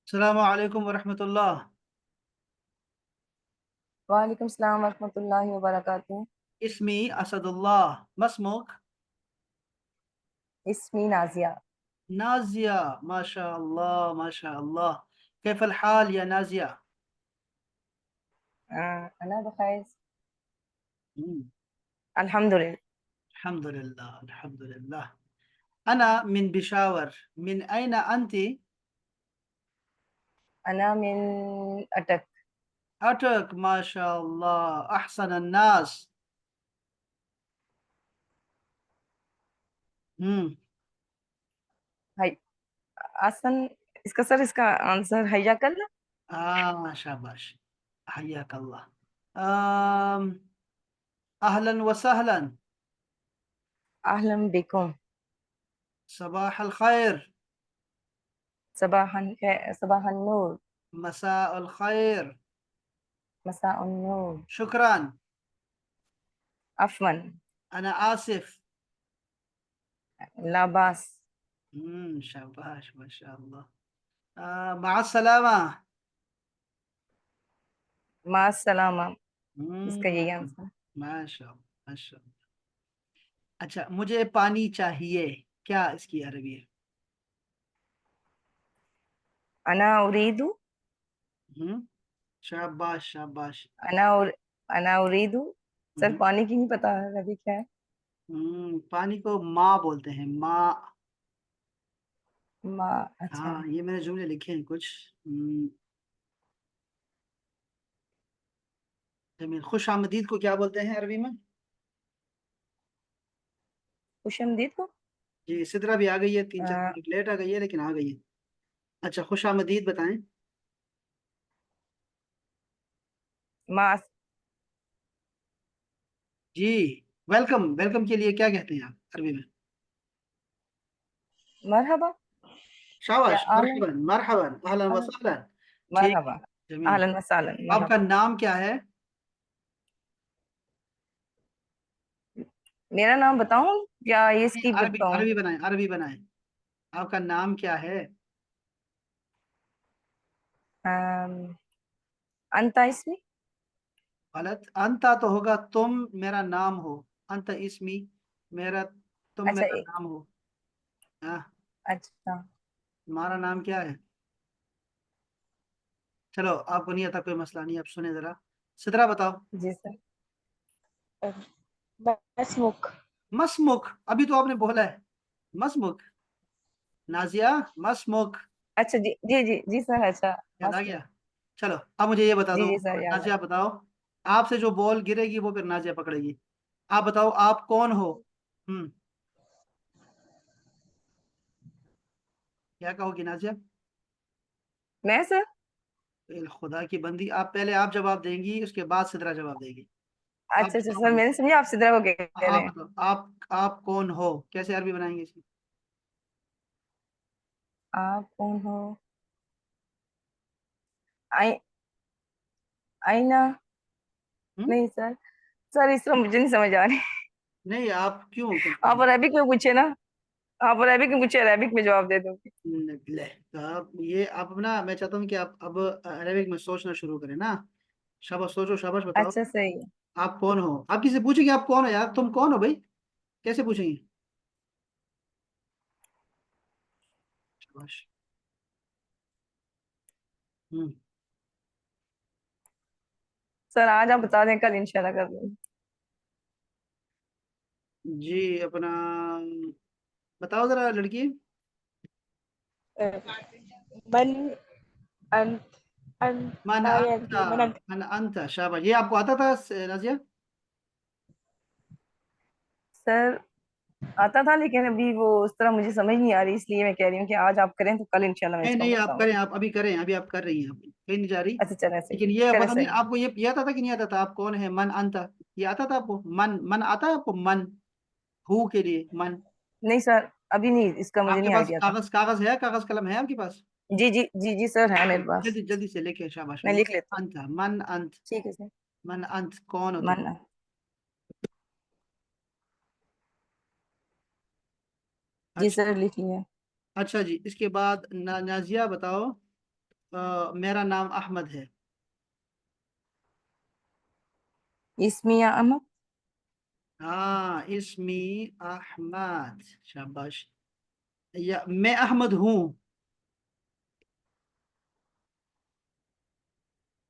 अस्सलामु अलैकुम वरहमतुल्लाह। वालेकुम सलाम वरहमतुल्लाहि वबरकातुहू। इसमी असदुल्लाह मसमुक। इस्मी नाजिया। नाजिया। माशा अल्लाह माशा अल्लाह। कैफल हाल या नाजिया? अना बखैर। हम्म, अल्हम्दुलिल्लाह। अल्हम्दुलिल्लाह अल्हम्दुलिल्लाह। अना मिन बिशावर। मिन ऐना अंती? अना मिन अटक। अटक। माशा अल्लाह अहसन अन्नास। हम्म। हाय आसन। इसका सर इसका आंसर हैया कर ला। शाबाश। हयाक अल्लाह। अम, अहलन व सहलन। अहलम बिकुम। सबाह अल खैर। सबाहन नूर। मसा अल खैर। मसा नूर। शुक्रान। अफवन। अना आसिफ। लाबास। शाबाश माशाअल्लाह। माअ सलामा। मा सलामा। इसका यही हम्म, आंसर। माशाअल्लाह माशाअल्लाह। अच्छा, मुझे पानी चाहिए, क्या इसकी अरबी है? अना उरीदु। हम्म, शाबाश शाबाश। अना उर, अना उरीदु। सर हम्म, पानी की नहीं पता है अभी क्या है। पानी को माँ बोलते हैं, माँ। मा। अच्छा। हाँ, ये मैंने जुमले लिखे हैं कुछ। हम्म, जमील। खुश आमदीद को क्या बोलते हैं अरबी में? खुशमदीद को। जी, सिदरा भी आ गई है, तीन चार अ, मिनट लेट आ गई है लेकिन आ गई है। अच्छा, खुश आमदीद बताएं। मा। जी, वेलकम। वेलकम के लिए क्या कहते हैं आप अरबी में? मरहबा। या शाबाश, आलन। मरहबन मरहबन, अहलन व आलन। सहलन। ठीक मरहबा। है, जमील। अहलन व सहलन आपका मरहबा। नाम क्या है? मेरा नाम बताऊं या ये नहीं, स्किप अरबी बताऊं? अरबी बनाएं, अरबी बनाएं। आपका नाम क्या है? अम, अंता इसमी। गलत। अंता तो होगा तुम, मेरा नाम हो। अंत इसमी, मेरा, तुम अच्छा मेरा नाम हो। हाँ। अच्छा। तुम्हारा नाम क्या है? चलो, आपको नहीं आता कोई मसला नहीं, आप सुने जरा। सिदरा बताओ। जी सर। मसमुख। मसमुख, अभी तो आपने बोला है। मसमुख। नाजिया, मसमुख। अच्छा जी जी जी जी सर। अच्छा। याद आ मसमुख। गया। चलो, अब मुझे ये बता जी दो। जी सर याद है। नाजिया बताओ। आपसे जो बॉल गिरेगी वो फिर नाजिया पकड़ेगी। आप बताओ, आप कौन हो? हम्म। क्या कहोगी नाजिया? मैं सर। ए खुदा की बंदी, आप पहले आप जवाब देंगी, उसके बाद सिदरा जवाब देगी। आप अच्छा अच्छा बताओ सर मुझे। मैंने समझा आप सिद्रा को कह रहे आप हैं। बताओ, आप कौन हो, कैसे अरबी बनाएंगे इसकी? आप कौन हो? आई। आईना। हम्म। नहीं सर। सर इस तरह मुझे नहीं समझ आ रही। नहीं, आप क्यों आप कंफ्यूज? अरेबिक में पूछे ना। आप अरेबिक में पूछे, अरेबिक में जवाब दे दूंगी। ले, तो आप ये, आप अपना, मैं चाहता हूँ कि आप अब अरेबिक में सोचना शुरू करें ना। शाबाश, सोचो, शाबाश, बताओ। अच्छा सही है। आप कौन हो? आप किसी से पूछेंगे आप कौन हो, यार तुम कौन हो भाई? कैसे पूछेंगे? शाबाश। हम्म। सर आज आप बता दें, कल इंशाल्लाह कर दूंगी। जी, अपना बताओ जरा लड़की। मन। अन, अन, मन अंता। आयत मन। मन अंता, शाबाश। ये आपको आता था नाजिया? सर आता था लेकिन अभी वो उस तरह मुझे समझ नहीं आ रही, इसलिए मैं कह रही हूँ कि आज आप करें तो कल इंशाल्लाह मैं नहीं इसका नहीं, आप करें, बताऊंगी। आप अभी करें, अभी आप कर रही हैं, आप कहीं नहीं जा रही। अच्छा चलें सही। लेकिन ये चलें पता नहीं सही। आपको ये आता था कि नहीं आता था, आप कौन है, मन अंता। ये आता था आपको? मन मन आता है आपको? मन, हु के लिए मन। नहीं सर अभी नहीं, इसका मुझे आपके नहीं पास आइडिया था। कागज कागज है, कागज कलम है आपके पास? जी जी जी जी सर है मेरे पास। जल्दी जल्दी से लेके, शाबाश। मैं मन लिख लेता हूँ। अंत, मन अंत। ठीक है सर। मन अंत, कौन हो तुम? मन। जी अच्छा। सर लिख लिया। अच्छा जी, इसके बाद नाजिया बताओ। मेरा नाम अहमद है। इसमिया अहमद। हाँ, इस्मी अहमद। शाबाश। या मैं अहमद हूँ।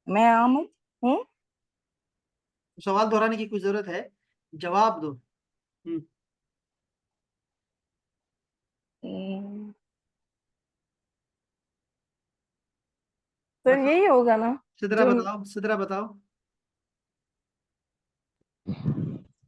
मैं अहमद हूँ। सवाल दोहराने की कोई जरूरत है? जवाब दो। हम्म, सर बताओ। यही होगा ना सिदरा जो। बताओ, सिदरा बताओ।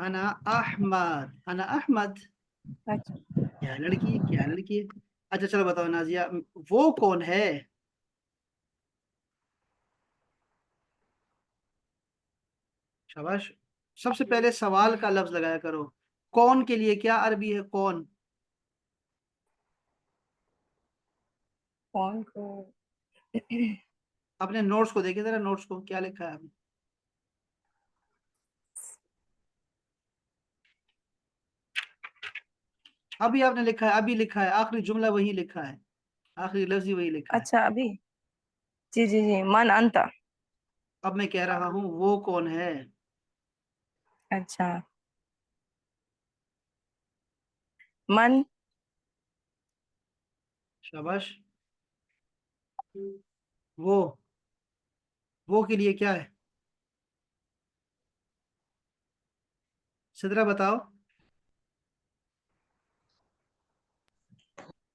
अना अहमद, अना अहमद। अच्छा। क्या लड़की, क्या लड़की। अच्छा चलो बताओ नाजिया, वो कौन है? शाबाश। सबसे पहले सवाल का लफ्ज लगाया करो। कौन के लिए क्या अरबी है, कौन? कौन को। अपने नोट्स को देखिए जरा, नोट्स को क्या लिखा है अभी। अभी आपने लिखा है, अभी लिखा है, आखिरी जुमला वही लिखा है, आखिरी लफ्ज ही वही लिखा है। अच्छा अभी। जी जी जी, मन अंता। अब मैं कह रहा हूँ वो कौन है। अच्छा। मन। शाबाश। वो वो के लिए क्या है? सिदरा बताओ।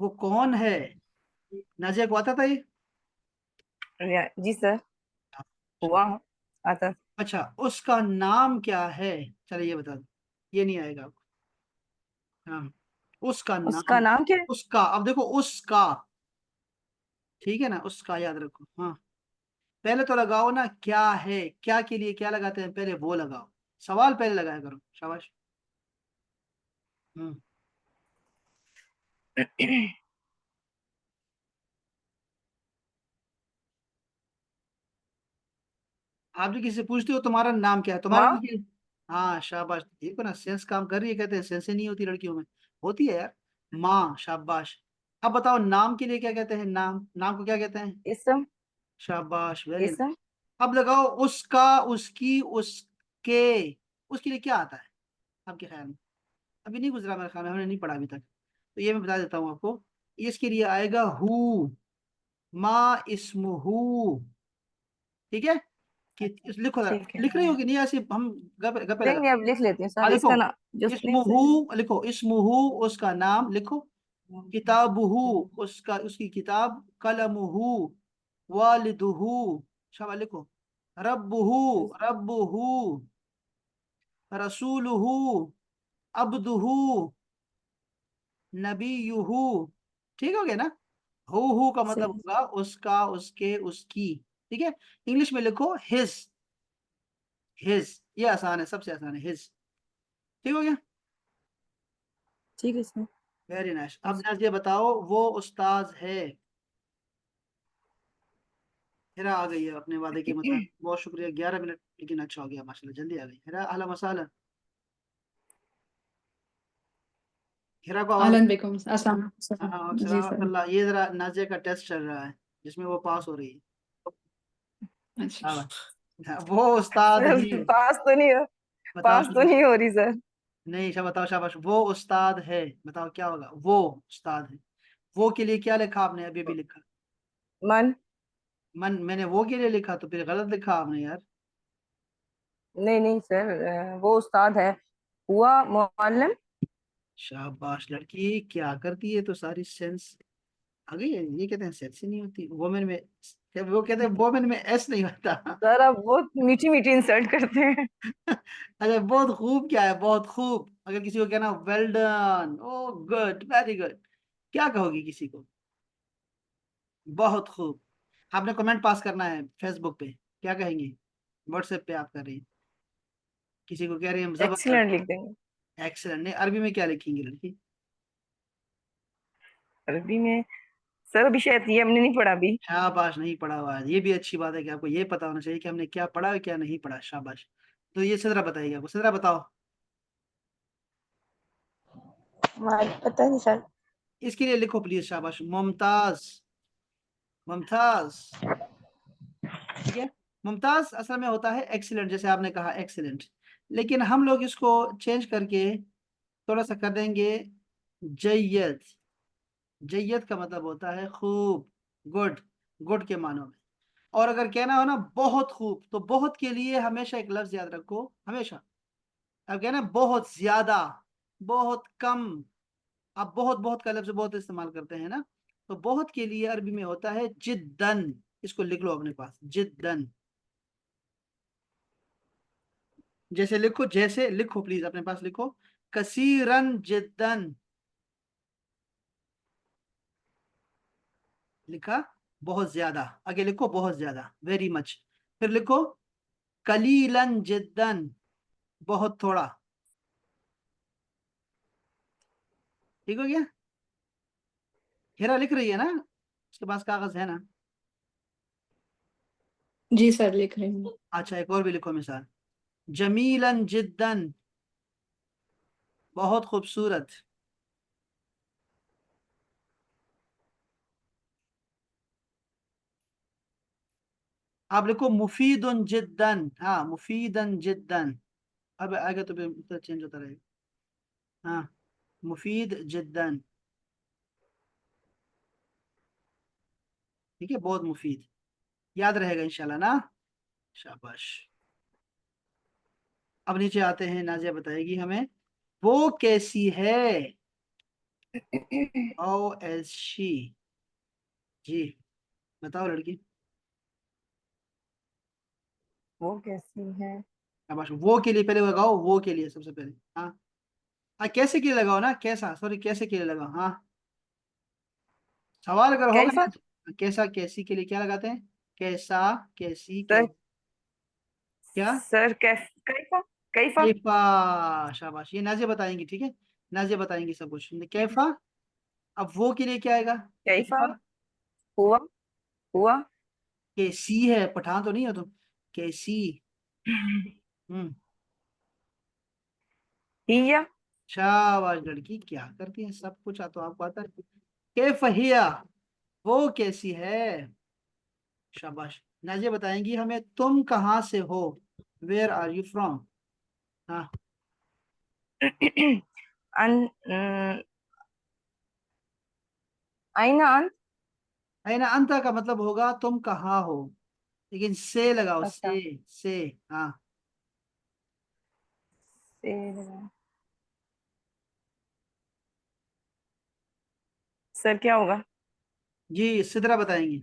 वो कौन है? नाजिया को आता था ये? जी सर। हुआ आता। अच्छा, उसका नाम क्या है? चलिए ये बता दो, ये नहीं आएगा आपको। हाँ, उसका उसका नाम। नाम क्या है। उसका, अब देखो उसका, ठीक है ना, उसका याद रखो। हाँ, पहले तो लगाओ ना क्या है, क्या के लिए क्या लगाते हैं, पहले वो लगाओ। सवाल पहले लगाया करो। शाबाश। हम्म। आप जो किसी से पूछते हो तुम्हारा नाम क्या है, तुम्हारा नाम माँ। क्या है? हाँ शाबाश, देखो ना सेंस काम कर रही है, कहते हैं सेंस ही नहीं होती लड़कियों में। होती है यार। माँ, शाबाश। अब बताओ नाम के लिए क्या कहते हैं, नाम, नाम को क्या कहते हैं? इसम। शाबाश, वेरी नाइस। इसम। अब लगाओ उसका, उसकी, उसके, उसके लिए क्या आता है आपके ख्याल में? अभी नहीं गुजरा मेरे ख्याल में, हमने नहीं पढ़ा अभी तक, तो ये मैं बता देता हूँ आपको। इसके लिए आएगा हु, मा इस्मुहु। ठीक है? कि लिखो जरा, ठीक है। लिख रही होगी नहीं ऐसे हम गपे गपे नहीं लगा। नहीं, अब लिख लेती हूँ हाँ सर, लिखो, इसका नाम जो नहीं इस्मुहु, लिखो इस्मुहु, उसका नाम लिखो। किताबुहु, उसका, उसकी किताब। कलमुहु, वालिदुहु। शाबाश, लिखो। रब्बुहु, रब्बुहु। रसूलुहु, अब्दुहु, नबीयुहु। ठीक हो गया ना? हु का मतलब सही। होगा उसका, उसके, उसकी। ठीक है? इंग्लिश में लिखो हिज, हिज। ये आसान है, सबसे आसान है हिज। ठीक हो गया? ठीक है सर। Very nice. अब नाज़िया बताओ, वो उस्ताद है। हिरा आ गई है अपने वादे के मुताबिक, बहुत शुक्रिया, 11 मिनट, लेकिन अच्छा हो गया माशाल्लाह, जल्दी आ गई हिरा। अहला मसाला। हिरा को आवाज। अहलन बिकुम अस्सलाम हाँ, वालेकुम। जी सर। सलाम। ये जरा नाज़िया का टेस्ट चल रहा है, जिसमें वो पास हो रही है। अच्छा। हाँ, वो उस्ताद सर है। पास तो नहीं हो। बताओ पास तो शाबाश। नहीं हो रही सर। नहीं, शाबाश, बताओ शाबाश, वो उस्ताद है। बताओ क्या होगा, वो उस्ताद है। वो के लिए क्या लिखा आपने, अभी भी लिखा? मन। मन, मैंने वो के लिए लिखा तो फिर गलत लिखा आपने यार। नहीं नहीं सर, वो उस्ताद है। हुआ मुअल्लिम। शाबाश लड़की, क्या करती है, तो सारी सेंस आ गई है। ये कहते हैं सेंस ही नहीं होती वोमेन में, वो कहते हैं वोमेन में एस नहीं होता। सर आप बहुत मीठी मीठी इंसल्ट करते हैं। अच्छा, बहुत खूब क्या है, बहुत खूब, अगर किसी को कहना वेल डन, ओ गुड, वेरी गुड, क्या कहोगी किसी को? बहुत खूब। आपने कमेंट पास करना है फेसबुक पे, क्या कहेंगे? व्हाट्सएप पे आप कर रही हैं, किसी को कह रही हैं हम जबरदस्त। एक्सीलेंट लिख देंगे। एक्सेलेंट नहीं, अरबी में क्या लिखेंगे लड़की? अरबी में। सर अभी शायद ये हमने नहीं पढ़ा अभी। शाबाश, नहीं पढ़ा हुआ है, ये भी अच्छी बात है कि आपको ये पता होना चाहिए कि हमने क्या पढ़ा और क्या नहीं पढ़ा। शाबाश। तो ये सिदरा बताइएगा आपको, सिदरा बताओ। पता नहीं सर। इसके लिए लिखो प्लीज, शाबाश, मुमताज, मुमताज, ठीक है। मुमताज असल में होता है एक्सीलेंट, जैसे आपने कहा एक्सीलेंट, लेकिन हम लोग इसको चेंज करके थोड़ा सा कर देंगे जय्यद। जय्यद का मतलब होता है खूब, गुड, गुड के मानों में। और अगर कहना हो ना बहुत खूब, तो बहुत के लिए हमेशा एक लफ्ज याद रखो, हमेशा। अब कहना बहुत ज्यादा, बहुत कम, आप बहुत बहुत का लफ्ज बहुत इस्तेमाल करते हैं ना, तो बहुत के लिए अरबी में होता है जिद्दन। इसको लिख लो अपने पास, जिद्दन। जैसे लिखो, जैसे लिखो प्लीज अपने पास लिखो, कसीरन जिद्दन, लिखा, बहुत ज्यादा, आगे लिखो बहुत ज्यादा, वेरी मच। फिर लिखो कलीलन जिद्दन, बहुत थोड़ा। ठीक हो गया? हेरा लिख रही है ना, उसके पास कागज है ना? जी सर, लिख रही हूँ। अच्छा, एक और भी लिखो मिसाल, जमीलन जिद्दन, बहुत खूबसूरत। आप लिखो मुफीदुन जिद्दन, हाँ मुफीदन जिद्दन। अब आगे तो फिर चेंज होता रहेगा। हाँ, मुफीद जिद्दन, ठीक है, बहुत मुफीद, याद रहेगा इंशाल्लाह ना, शाबाश। अब नीचे आते हैं, नाजिया बताएगी हमें, वो कैसी है, हाउ इज शी, जी बताओ लड़की। वो कैसी है? शाबाश, वो के लिए पहले लगाओ, वो के लिए सबसे पहले, हाँ। कैसे के लिए लगाओ ना, कैसा, सॉरी, कैसे के लिए लगाओ, हाँ। सवाल अगर होगा कैफा? ना, कैसा कैसी के लिए क्या लगाते हैं, कैसा, कैसी, सर, क्या, सर कैफा, कैफा, कैफा, शाबाश, ये नाजिया बताएंगी, ठीक है, नाजिया बताएंगी सब कुछ, कैफा। अब वो के लिए क्या आएगा, कैफा, कैफा, हुआ, हुआ, कैसी है, पठान तो नहीं हो तुम, कैसी, हम्म, हिया, शाबाश लड़की, क्या करती है, सब कुछ तो आपको आता है। कैफ हिया, वो कैसी है, शाबाश। नाजिया बताएंगी हमें, तुम कहाँ से हो, वेयर आर यू फ्रॉम, हाँ। अन आईना अन, ना अंत का मतलब होगा तुम कहाँ हो, लेकिन से लगाओ, अच्छा, से, हाँ। सर क्या होगा? जी सिद्रा बताएंगी।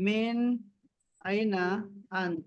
मेन आईना अंत,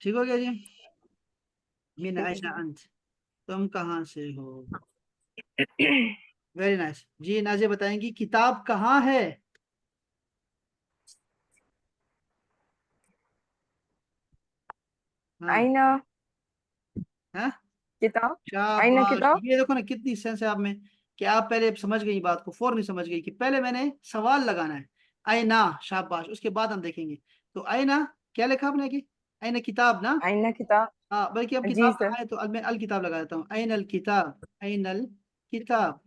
ठीक हो गया जी। मीन ठीक आईना है। अंत, तुम कहाँ से हो, वेरी नाइस। जी नाजिया बताएंगी, किताब कहाँ है, हाँ, आईना हाँ, किताब, आईना शाबाश, किताब। ये देखो ना कितनी सेंस है आप में, कि आप पहले समझ गई बात को, फौरन समझ गई कि पहले मैंने सवाल लगाना है, आईना, शाबाश, उसके बाद हम देखेंगे। तो आईना, क्या लिखा आपने की, आईना किताब ना, आईना किताब। हाँ, बल्कि अब जी किताब सर। कहाँ है, तो अब मैं अल किताब लगा देता हूँ, आइन अल किताब, आइन अल किताब,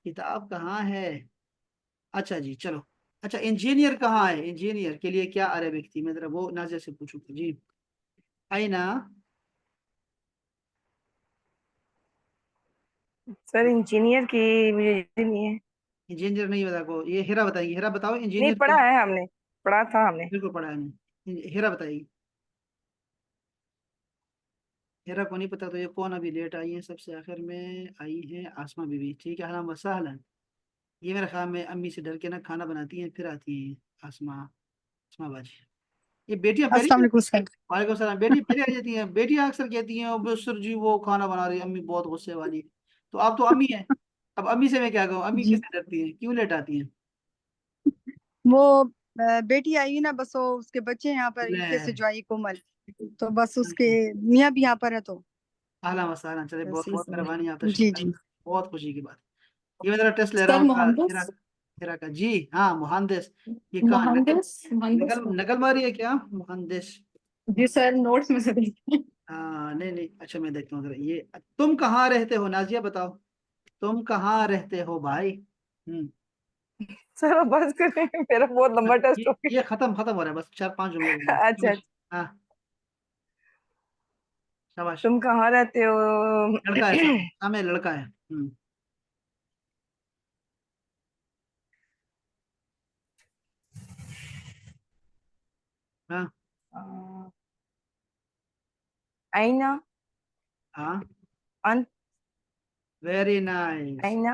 किताब कहाँ है। अच्छा जी, चलो। अच्छा, इंजीनियर कहाँ है, इंजीनियर के लिए क्या अरेबिक थी, मैं जरा वो नाजिया से पूछूंगा जी। आईना, सर इंजीनियर की मुझे याद नहीं है। इंजीनियर नहीं बता को, ये हिरा बताएगी, हिरा बताओ नहीं, इंजीनियर पढ़ा को। है हमने, पढ़ा था हमने। बिल्कुल पढ़ा है हमने, हिरा बताएगी। हिरा को नहीं पता, तो ये कौन अभी लेट आई है, सबसे आखिर में आई है आसमा बीबी, ठीक है, हला वसाहलन। ये मेरे ख्याल में अम्मी से डर के ना खाना बनाती हैं, फिर आती हैं आसमा, आसमा बाजी। ये बेटियां पहले, अस्सलाम वालेकुम सर। वालेकुम सलाम, बेटी पहले आ जाती हैं, बेटियां अक्सर कहती हैं, "अब सर जी वो खाना बना रही है, अम्मी बहुत गुस्से वाली है।" तो आप तो अम्मी हैं, अब अम्मी से मैं क्या कहूँ, अम्मी जी, कैसे डरती हैं, क्यों लेट आती हैं। वो बेटी आई ना, बस वो उसके बच्चे यहाँ पर ले, यूके से जो आई कोमल, तो बस उसके मियाँ भी यहाँ पर है, तो आला मसाला, चले, बस बहुत इस बहुत मेहरबानी, आप तशरीफ जी लाए, जी। बहुत खुशी की बात। ये मैं जरा टेस्ट ले रहा सर हूँ हिरा, मोहम्मद, हिरा का जी, हाँ मुहंदिस। ये कहाँ नकल, मोहम्मद, मोहम्मद। नकल नकल मारी है क्या मुहंदिस। जी सर, नोट्स में से देखिए। हाँ नहीं नहीं, अच्छा मैं देखता हूँ जरा ये। तुम कहाँ रहते हो नाजिया, बताओ तुम कहाँ रहते हो भाई। सर अब बस करें, मेरा बहुत लंबा टेस्ट हो ये खत्म खत्म हो रहा है, बस 4-5 जुमले बोलने गया। हैं। अच्छा अच्छा। हाँ शाबाश। तुम कहाँ रहते हो? लड़का है सामने, सामने लड़का है। हाँ आईना हाँ अंत। Very nice. आईना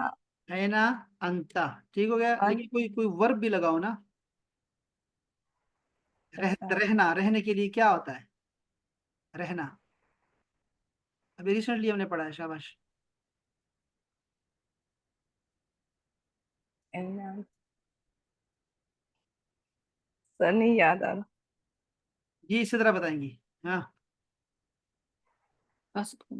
है ना, अंता ठीक हो गया, अंत। लेकिन कोई कोई वर्ब भी लगाओ ना। अच्छा रहना, रहने के लिए क्या होता है, रहना। अभी रिसेंटली हमने पढ़ा है, शाबाश। आईना। सर नहीं याद आ रहा। जी इसी तरह बताएंगी। हाँ अस्कुन।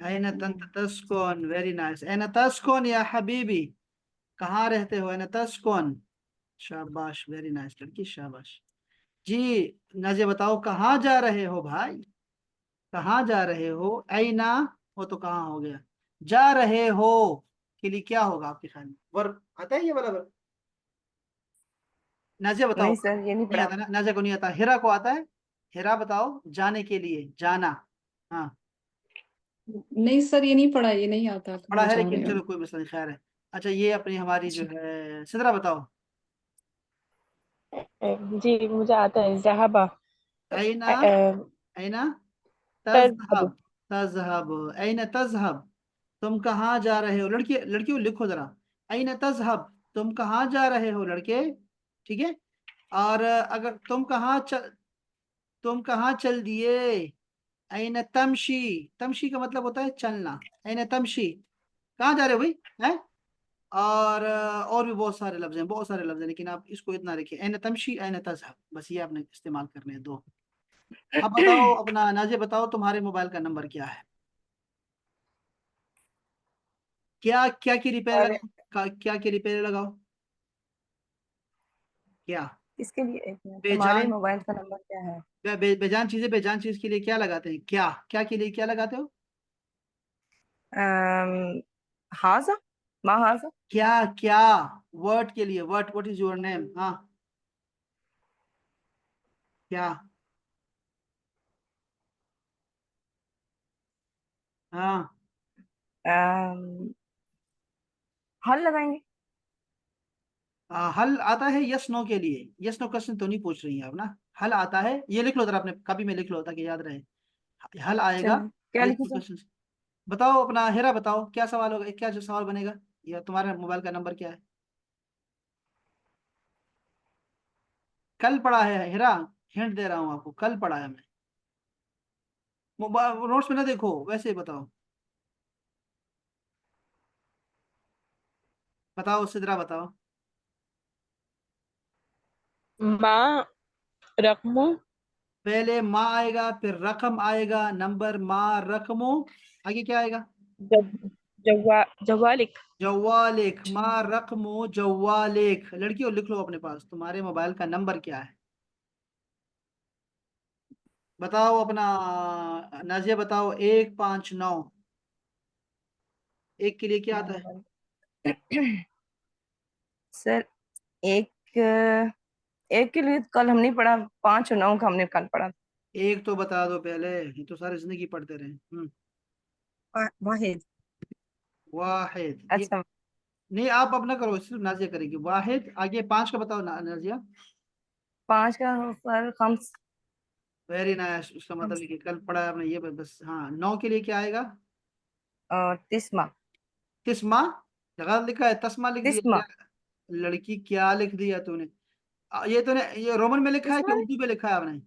ऐन तंत तस्कोन, वेरी नाइस। ऐन तस्कोन या हबीबी, कहाँ रहते हो, ऐन तस्कोन। शाबाश, वेरी नाइस लड़की, शाबाश। जी नाजिया बताओ, कहाँ जा रहे हो भाई, कहाँ जा रहे हो। ऐना वो तो कहाँ हो गया, जा रहे हो के लिए क्या होगा आपके ख्याल में, वर्ब आता है ये वाला वर्ब। नाजिया बताओ। नहीं सर ये नहीं नहीं पढ़ा। आता ना, नाजिया को नहीं आता, हिरा को आता है। हिरा बताओ, जाने के लिए, जाना। हाँ नहीं सर, ये नहीं पढ़ा, ये नहीं आता पढ़ा कहाँ है, जा लेकिन रहे हो। चलो कोई मसला नहीं, खैर है। अच्छा ये अपनी हमारी जो अच्छा। है सिद्रा बताओ। जी मुझे आता है। ज़हबा ऐना, ऐना तज़हब। तजहब, तजहब, ऐना तजहब, तुम कहाँ जा रहे हो, लड़की लड़कियों लिखो जरा। ऐना तजहब, तुम कहाँ जा रहे हो लड़के, ठीक है। और अगर तुम कहाँ चल दिए। ऐना तमशी, तमशी का मतलब होता है चलना। ऐना तमशी, कहाँ जा रहे हो भाई, है। और भी बहुत सारे लफ्ज हैं, बहुत सारे लफ्ज हैं, लेकिन आप इसको इतना रखिए, ऐना तमशी ऐना तजहब, बस ये आपने इस्तेमाल करने हैं दो। अब बताओ अपना, नाजिया बताओ तुम्हारे मोबाइल का नंबर क्या है, क्या क्या की रिपेयर अरे लगाओ, क्या की रिपेयर लगाओ, क्या किसके लिए? एक मिनट, तुम्हारे बेजान, मोबाइल का नंबर क्या है? बेजान चीजें, बेजान चीज के लिए क्या लगाते हैं, क्या क्या के लिए क्या लगाते हो। अम्म, हाजा, माँ हाजा। क्या क्या, वर्ड के लिए, व्हाट इज योर नेम, हाँ क्या, हाँ। अम्म, हल लगाएंगे। हल आता है यस नो के लिए, यस नो क्वेश्चन तो नहीं पूछ रही हैं आप ना। हल आता है, ये लिख लो जरा अपने कॉपी में, लिख लो ताकि याद रहे। हल आएगा चलो क्या यस लिखूं नो सर? क्वेश्चन। बताओ अपना हेरा, बताओ क्या सवाल होगा, क्या जो सवाल बनेगा, या तुम्हारे मोबाइल का नंबर क्या है। कल पढ़ा है हेरा, हिंट दे रहा हूँ आपको, कल पढ़ा है मैं। मोबाइल नोट्स में ना देखो, वैसे ही बताओ। बताओ सिद्रा बताओ। माँ रकम पहले माँ आएगा, फिर रकम आएगा, नंबर, माँ रकमो, आगे क्या आएगा। जवालिक। जवालिक, माँ रकमो जवालिक, लड़कियों लिख लो अपने पास, तुम्हारे मोबाइल का नंबर क्या है। बताओ अपना, नाजिया बताओ, 159, एक के लिए क्या आता है। सर एक एक के लिए तो कल हम नहीं पढ़ा, 5 और 9 का हमने कल पढ़ा। एक तो बता दो पहले, ये तो सारी जिंदगी पढ़ते रहे। वाहिद। वाहिद, ये अच्छा नहीं, आप अपना करो, सिर्फ नाजिया करेगी वाहिद, आगे 5 का बताओ नाजिया। 5 का सर खम्स। वेरी नाइस, उसका मतलब खम्स ये कि कल पढ़ा है आपने ये, बस हाँ। 9 के लिए क्या आएगा। और तिस्मा। तिस्मा, गलत लिखा है, तस्मा लिख दिया तिस्मा। क्या। लड़की क्या लिख दिया तूने। ये तूने ये रोमन में लिखा है कि तिस्मा नहीं, उर्दू में लिखा है आपने।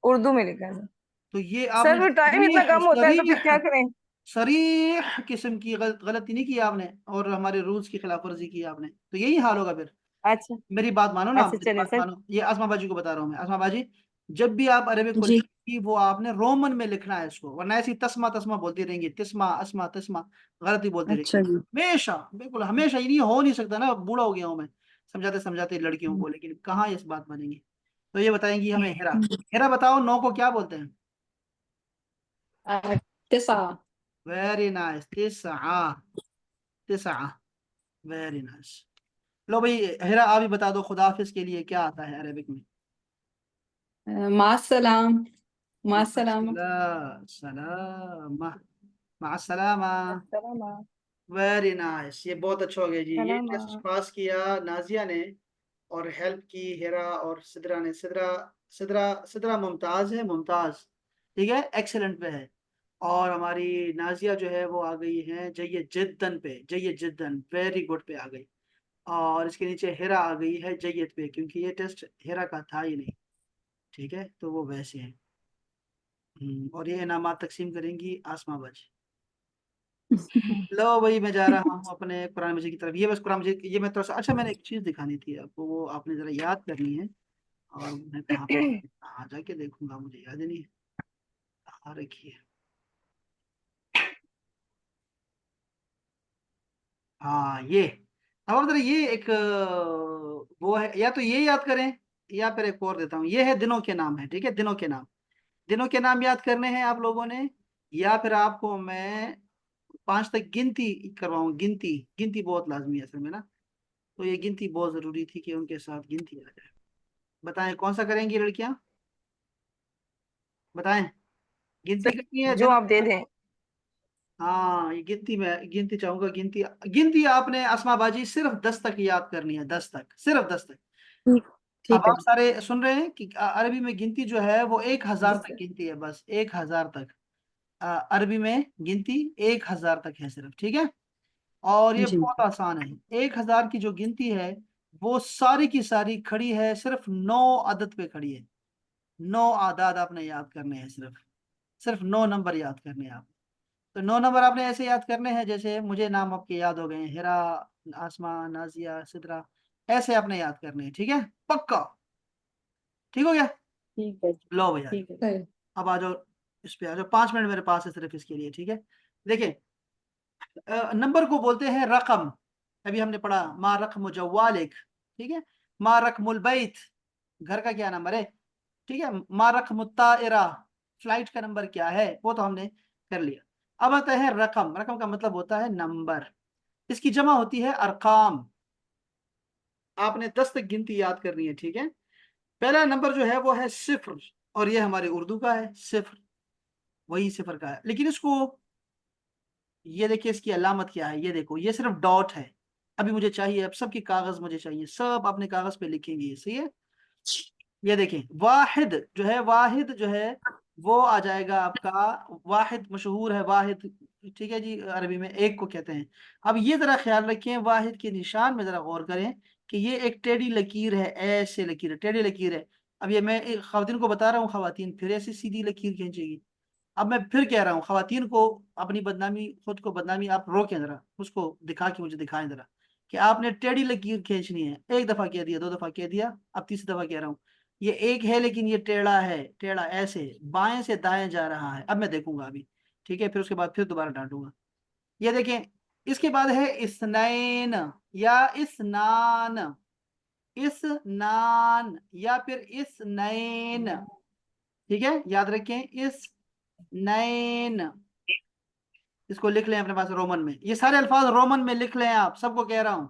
उर्दू में लिखा है सर। तो ये सर आपने फिर टाइम इतना सरीह कम होता है तो फिर सरीह क्या करें? सरीह किस्म की गलती नहीं की आपने, और हमारे रूल्स की खिलाफ वर्जी की आपने, तो यही हाल होगा फिर। अच्छा मेरी बात मानो ना, अच्छा मेरी चले बात सर। मानो, ये आसमा बाजी को बता रहा हूँ मैं, आसमा बाजी, जब भी आप अरबिक को जी। लिखेंगी वो आपने रोमन में लिखना है इसको, वरना ऐसी तस्मा तस्मा बोलती रहेंगी, तिस्मा अस्मा तस्मा, गलती बोलती अच्छा रहेंगी जी। हमेशा, बिल्कुल हमेशा। ये नहीं हो नहीं सकता ना, बूढ़ा हो गया हूँ मैं समझाते समझाते लड़कियों को, लेकिन कहाँ इस बात बनेंगी। तो ये बताएंगी हमें हिरा। हिरा बताओ 9 को क्या बोलते हैं? 9. वेरी नाइस, तिसआ। तिसआ, वेरी नाइस। लो भाई हिरा, आप ही बता दो खुदाफिज के लिए क्या आता है अरबिक में? मासलाम. मासलाम. सलामा, मा सलामा। सलामा। वेरी नाइस, ये बहुत अच्छा हो गया जी। ये सलामा। टेस्ट पास किया नाजिया ने, और हेल्प की हिरा और सिद्रा ने। सिद्रा, सिद्रा मुमताज है, मुमताज। ठीक है, एक्सेलेंट पे है। और हमारी नाजिया जो है वो आ गई है जय्यद जिद्दन पे, जय्यद जिद्दन, वेरी गुड पे आ गई। और इसके नीचे हिरा आ गई है जय्यद पे, क्योंकि ये टेस्ट हिरा का था ही नहीं। ठीक है, तो वो वैसे है। और ये इनामात तकसीम करेंगी आसमा बाजी। लो भाई, मैं जा रहा हूँ अपने कुरान मजीद की तरफ। ये बस कुरान मजीद, ये मैं थोड़ा सा, अच्छा मैंने एक चीज़ दिखानी थी आपको, वो आपने ज़रा याद करनी है। और मैं कहाँ पे, कहाँ जाके देखूंगा, मुझे याद ही नहीं है। कहाँ रखी है? हाँ ये। अब आप जरा ये एक वो है, या तो ये याद करें, या फिर एक और देता हूँ। ये है दिनों के नाम है, ठीक है, दिनों के नाम। दिनों के नाम याद करने हैं आप लोगों ने, या फिर आपको मैं 5 तक गिनती करवाऊँ? गिनती, गिनती बहुत लाजमी है असल में ना। तो ये गिनती बहुत जरूरी थी कि उनके साथ गिनती आ जाए। बताएं कौन सा करेंगी लड़कियां? बताएं, गिनती सर, करनी है जो दिनों? आप दे दें। हाँ, ये गिनती में, गिनती चाहूंगा, गिनती। गिनती आपने आसमा बाजी सिर्फ 10 तक याद करनी है, 10 तक, सिर्फ 10 तक। ठीक। अब ठीक है आप सारे सुन रहे हैं कि अरबी में गिनती जो है वो 1000 तक जी गिनती है, बस 1000 तक। अरबी में गिनती 1000 तक है सिर्फ, ठीक है। और ये जी. बहुत आसान है। 1000 की जो गिनती है वो सारी की सारी खड़ी है सिर्फ 9 अदद पे खड़ी है। 9 आदाद आपने याद करने हैं, सिर्फ सिर्फ 9 नंबर याद करने हैं आप। तो 9 नंबर आपने ऐसे याद करने हैं जैसे मुझे नाम आपके याद हो गए हैं, हिरा, आसमा, नाजिया, सिद्रा। ऐसे आपने याद करने हैं, ठीक है, पक्का? ठीक हो गया? ठीक है। लो भैया, ठीक है। सही. अब आ जाओ, इस पे आ जाओ। 5 मिनट मेरे पास है सिर्फ इसके लिए, ठीक है। देखिए, नंबर को बोलते हैं रकम। अभी हमने पढ़ा मा रकम जवालिक, ठीक है। मा रकमुल बैत, घर का क्या नंबर है, ठीक है। मा रकम ताइरा, फ्लाइट का नंबर क्या है, वो तो हमने कर लिया। अब आता है रकम। रकम का मतलब होता है नंबर। इसकी जमा होती है अरकाम। आपने 10 तक गिनती याद करनी है, ठीक है। पहला नंबर जो है वो है सिफर, और ये हमारे उर्दू का है सिफर, वही सिफर का है। लेकिन इसको, ये देखिए इसकी अलामत क्या है, ये देखो, ये सिर्फ डॉट है। अभी मुझे चाहिए, अब सबकी कागज मुझे चाहिए, सब अपने कागज पे लिखेंगे, सही है। ये देखें, वाहिद जो है, वाहिद जो है वो आ जाएगा आपका, वाहिद मशहूर है, वाहिद, ठीक है जी, अरबी में एक को कहते हैं। अब ये जरा ख्याल रखें, वाहिद के निशान में जरा गौर करें कि ये एक टेढ़ी लकीर है, ऐसे लकीर है, टेढ़ी लकीर है। अब ये मैं खवातीन को बता रहा हूँ, खवातीन फिर ऐसी सीधी लकीर खींचेगी। अब मैं फिर कह रहा हूँ, खवातीन को अपनी बदनामी, खुद को बदनामी आप रोकें जरा, उसको दिखा के मुझे दिखाएं जरा कि आपने टेढ़ी लकीर खींचनी है। एक दफा कह दिया, 2 दफा कह दिया, अब तीसरी दफा कह रहा हूँ। ये एक है लेकिन ये टेढ़ा है, टेढ़ा ऐसे बाएं से दाएं जा रहा है। अब मैं देखूंगा अभी, ठीक है, फिर उसके बाद फिर दोबारा डांटूंगा। ये देखें, इसके बाद है इसनैन या इसनान, इसनान या फिर इसनैन, ठीक है, याद रखें, इस नैन। इसको लिख लें अपने पास रोमन में, ये सारे अल्फाज रोमन में लिख लें, आप सबको कह रहा हूं।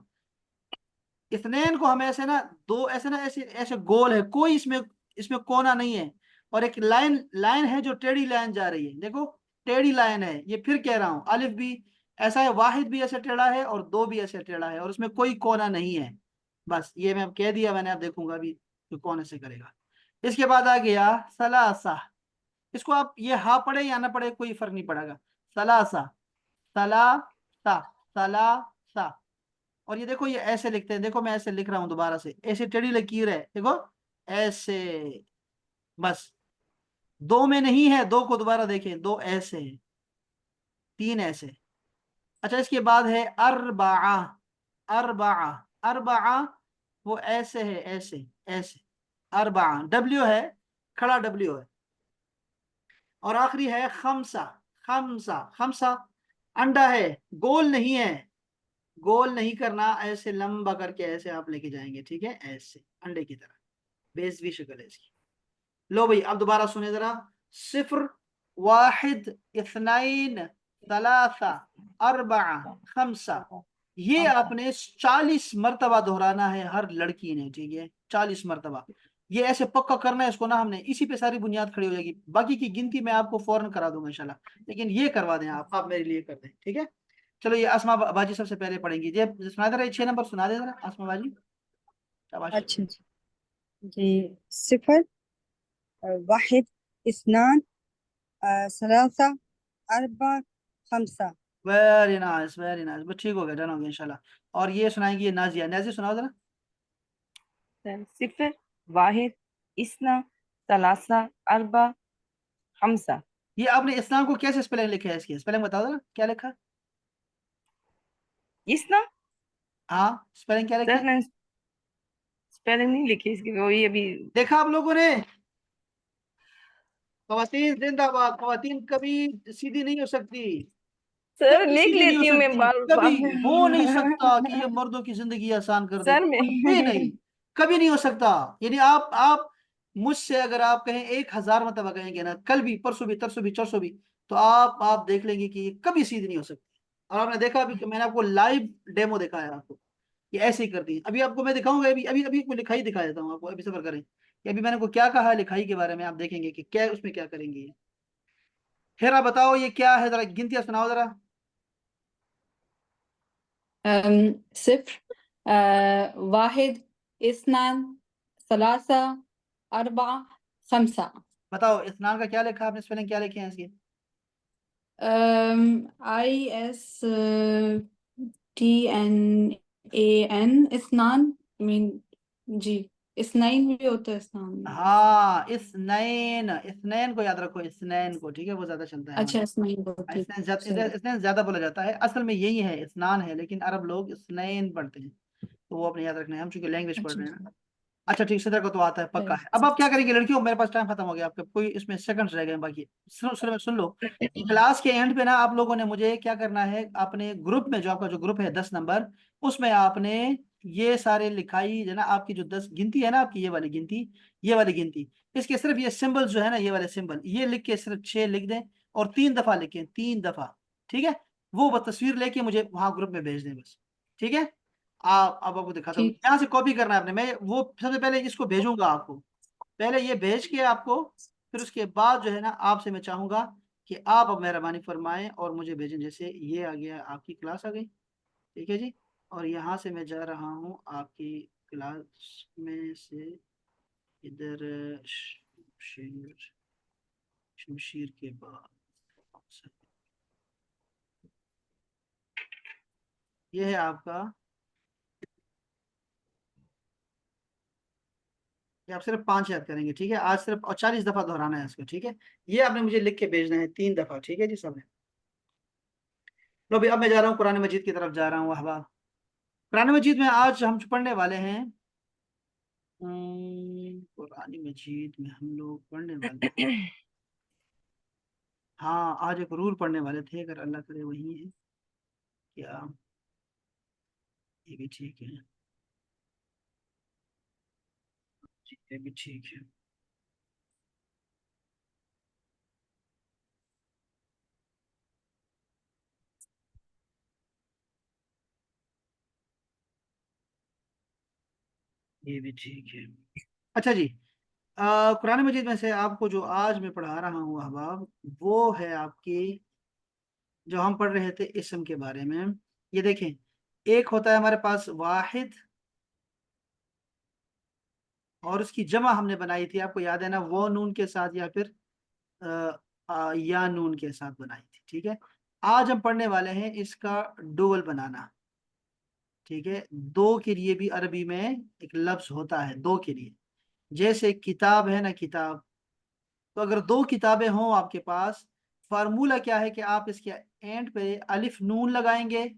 इत्नेन को हम ऐसे ना, दो ऐसे ना, ऐसे ऐसे गोल है, कोई इसमें, इसमें कोना नहीं है। और एक लाइन, लाइन है जो टेढ़ी लाइन जा रही है, देखो, टेढ़ी लाइन है। ये फिर कह रहा हूं, अलिफ भी ऐसा है, वाहिद भी ऐसे टेढ़ा है, और दो भी ऐसे टेढ़ा है, और उसमें कोई कोना नहीं है। बस ये मैं अब कह दिया मैंने, अब देखूंगा अभी तो कौन ऐसे करेगा। इसके बाद आ गया सलासा। इसको आप ये हा पढ़े या ना पढ़े कोई फर्क नहीं पड़ेगा। सलासा, सला सा, सला सा। और ये देखो, ये ऐसे लिखते हैं, देखो मैं ऐसे लिख रहा हूं दोबारा से, ऐसे टेढ़ी लकीर है, देखो ऐसे। बस, दो में नहीं है, दो को दोबारा देखें, दो ऐसे है, तीन ऐसे। अच्छा, इसके बाद है अरबा, अरबा, अरबा, वो ऐसे है, ऐसे ऐसे। अरबा, डब्ल्यू है, खड़ा डब्ल्यू है। और आखिरी है खमसा, खमसा, खमसा, अंडा है, गोल नहीं है, गोल नहीं करना, ऐसे लंबा करके ऐसे आप लेके जाएंगे, ठीक है, ऐसे अंडे की तरह। बेसवी शक्ल है इसकी। लो भाई अब दोबारा सुने जरा। सिफर, वाहिद, इथनाइन, सलासा, अरबा, खमसा। ये आपने 40 मरतबा दोहराना है हर लड़की ने, ठीक है, 40 मरतबा। ये ऐसे पक्का करना है इसको ना हमने, इसी पे सारी बुनियाद खड़ी हो जाएगी। बाकी की गिनती मैं आपको फौरन करा दूंगा इंशाल्लाह, लेकिन ये करवा दें आप मेरे लिए कर दें, ठीक है। चलो ये आसमा बाजी सबसे पहले पढ़ेंगी। ये सुना दे रहा है, 6 नंबर सुना दे जरा आसमा बाजी, शाबाश। अच्छा जी। जी, सिफर, वाहिद, इस्नान, सलासा, अरबा, खमसा। वेरी नाइस, वेरी नाइस, बस ठीक हो गया, डन हो गया इंशाल्लाह। और ये सुनाएंगी ये नाजिया। नाजिया सुनाओ जरा। सिफर, वाहिद, इस्ना, सलासा, अरबा, खमसा। ये आपने इस्लाम को कैसे स्पेलिंग लिखा है, इसकी स्पेलिंग बताओ जरा, क्या लिखा है? इस्ना। हाँ, स्पेलिंग क्या लिखा सर है? मैंने स्पेलिंग नहीं लिखी इसकी, वही अभी। देखा आप लोगों ने? खवातीन जिंदाबाद, खवातीन कभी सीधी नहीं हो सकती, सर कभी लिख सीधी नहीं हो लेती हूँ मैं सकती, बाल कभी हो नहीं बाल। सकता कि ये मर्दों की जिंदगी आसान कर दे, सर मैं कभी नहीं, कभी नहीं हो सकता। यानी आप मुझसे अगर आप कहें 1000 मरतबा कहेंगे ना, कल भी, परसों भी, तरसों भी, चरसों भी, तो आप देख लेंगे कि ये कभी सीधी नहीं हो सकती। और आपने देखा अभी कि मैंने आपको लाइव डेमो दिखाया आपको, ये ऐसे ही करती है। अभी आपको मैं दिखाऊंगा, अभी अभी अभी मैं लिखाई दिखा देता हूँ आपको, अभी सबर करें कि अभी मैंने को क्या कहा है लिखाई के बारे में, आप देखेंगे कि क्या उसमें क्या करेंगे ये। हेरा बताओ ये क्या है, जरा गिनतियां सुनाओ जरा। सिफर, वाहिद, इस्नान, सलासा, अरबा, खमसा। बताओ इस्नान का क्या लिखा है आपने, स्पेलिंग क्या लिखे हैं इसके? IS TNAN, इस्नान, मीन जी, इस्नाइन भी होता है इस्नान में। हाँ, इस्नैन, इस्नैन को याद रखो, इस्नैन को, ठीक है, वो ज्यादा चलता है अच्छा, हमारे। इस्नाइन को, हाँ, ठीक, इस्नैन सही। इस्नैन ज्यादा बोला जाता है, असल में यही है, इस्नान है, लेकिन अरब लोग इस्नैन पढ़ते हैं, तो वो अपने याद रखना है, हम चूंकि लैंग्वेज पढ़ अच्छा, रहे हैं ना। अच्छा ठीक, सदर को तो आता है पक्का सही। है। अब आप क्या करेंगे लड़कियों, मेरे पास टाइम खत्म हो गया, आपका कोई इसमें सेकंड्स रह गए हैं बाकी। सुन लो, क्लास के एंड पे ना आप लोगों ने मुझे क्या करना है, अपने ग्रुप में, जो आपका जो ग्रुप है 10 नंबर, उसमें आपने ये सारे लिखाई जो है ना, आपकी जो 10 गिनती है ना, आपकी ये वाली गिनती, ये वाली गिनती, इसके सिर्फ ये सिंबल जो है ना, ये वाले सिंबल ये लिख के सिर्फ 6 लिख दें, और 3 दफा लिखें, 3 दफा, ठीक है। वो बस तस्वीर लेके मुझे वहां ग्रुप में भेज दें बस, ठीक है। आप अब आपको दिखाता हूँ, ठीक। यहाँ से कॉपी करना है आपने, मैं वो सबसे पहले इसको भेजूंगा आपको, पहले ये भेज के आपको, फिर उसके बाद जो है ना आपसे मैं चाहूंगा कि आप अब मेहरबानी फरमाएं और मुझे भेजें। जैसे ये आ गया, आपकी क्लास आ गई, ठीक है जी। और यहाँ से मैं जा रहा हूँ आपकी क्लास में से इधर, शमशीर, शमशीर के बाद ये है आपका, ये आप सिर्फ 5 याद करेंगे, ठीक है, आज सिर्फ, और 40 दफा दोहराना है इसको, ठीक है। ये आपने मुझे लिख के भेजना है 3 दफा, ठीक है जी सबने। लो भाई अब मैं जा रहा हूँ कुरान मजीद की तरफ जा रहा हूँ अहबाब। कुरान मजीद में आज हम पढ़ने वाले हैं, कुरान मजीद में हम लोग पढ़ने वाले हैं, हाँ आज एक रूल पढ़ने वाले थे, अगर अल्लाह करे वही है क्या, ये भी ठीक है, ये भी ठीक है। ये भी ठीक है। अच्छा जी, कुरान मजीद में से आपको जो आज मैं पढ़ा रहा हूँ अहबाब, वो है आपकी, जो हम पढ़ रहे थे इसम के बारे में। ये देखें, एक होता है हमारे पास वाहिद, और उसकी जमा हमने बनाई थी, आपको याद है ना, वो नून के साथ या फिर या नून के साथ बनाई थी, ठीक है। आज हम पढ़ने वाले हैं इसका डोल बनाना, ठीक है। दो के लिए भी अरबी में एक लफ्ज होता है, दो के लिए, जैसे किताब है ना, किताब, तो अगर दो किताबें हों आपके पास, फार्मूला क्या है कि आप इसके एंड पे अलिफ नून लगाएंगे,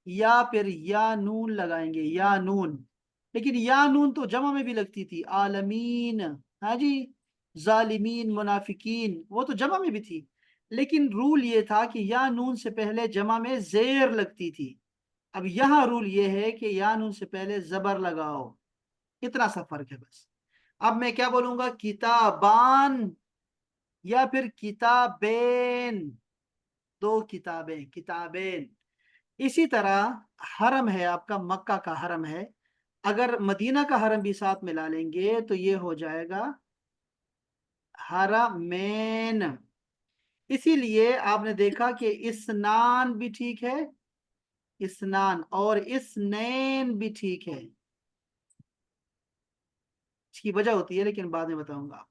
या फिर या नून लगाएंगे, या नून। लेकिन या नून तो जमा में भी लगती थी, आलमीन, हाँ जी, जालिमीन, मुनाफिकीन, वो तो जमा में भी थी, लेकिन रूल ये था कि या नून से पहले जमा में जेर लगती थी। अब यहाँ रूल ये है कि या नून से पहले जबर लगाओ, इतना सा फर्क है बस। अब मैं क्या बोलूंगा, किताबान या फिर किताबेन, दो किताबें, किताबेन। इसी तरह हरम है आपका, मक्का का हरम है, अगर मदीना का हरम भी साथ मिला लेंगे तो ये हो जाएगा हरमैन। इसीलिए आपने देखा कि इस्नान भी ठीक है, इस्नान, और इस्नैन भी ठीक है। इसकी वजह होती है लेकिन बाद में बताऊंगा।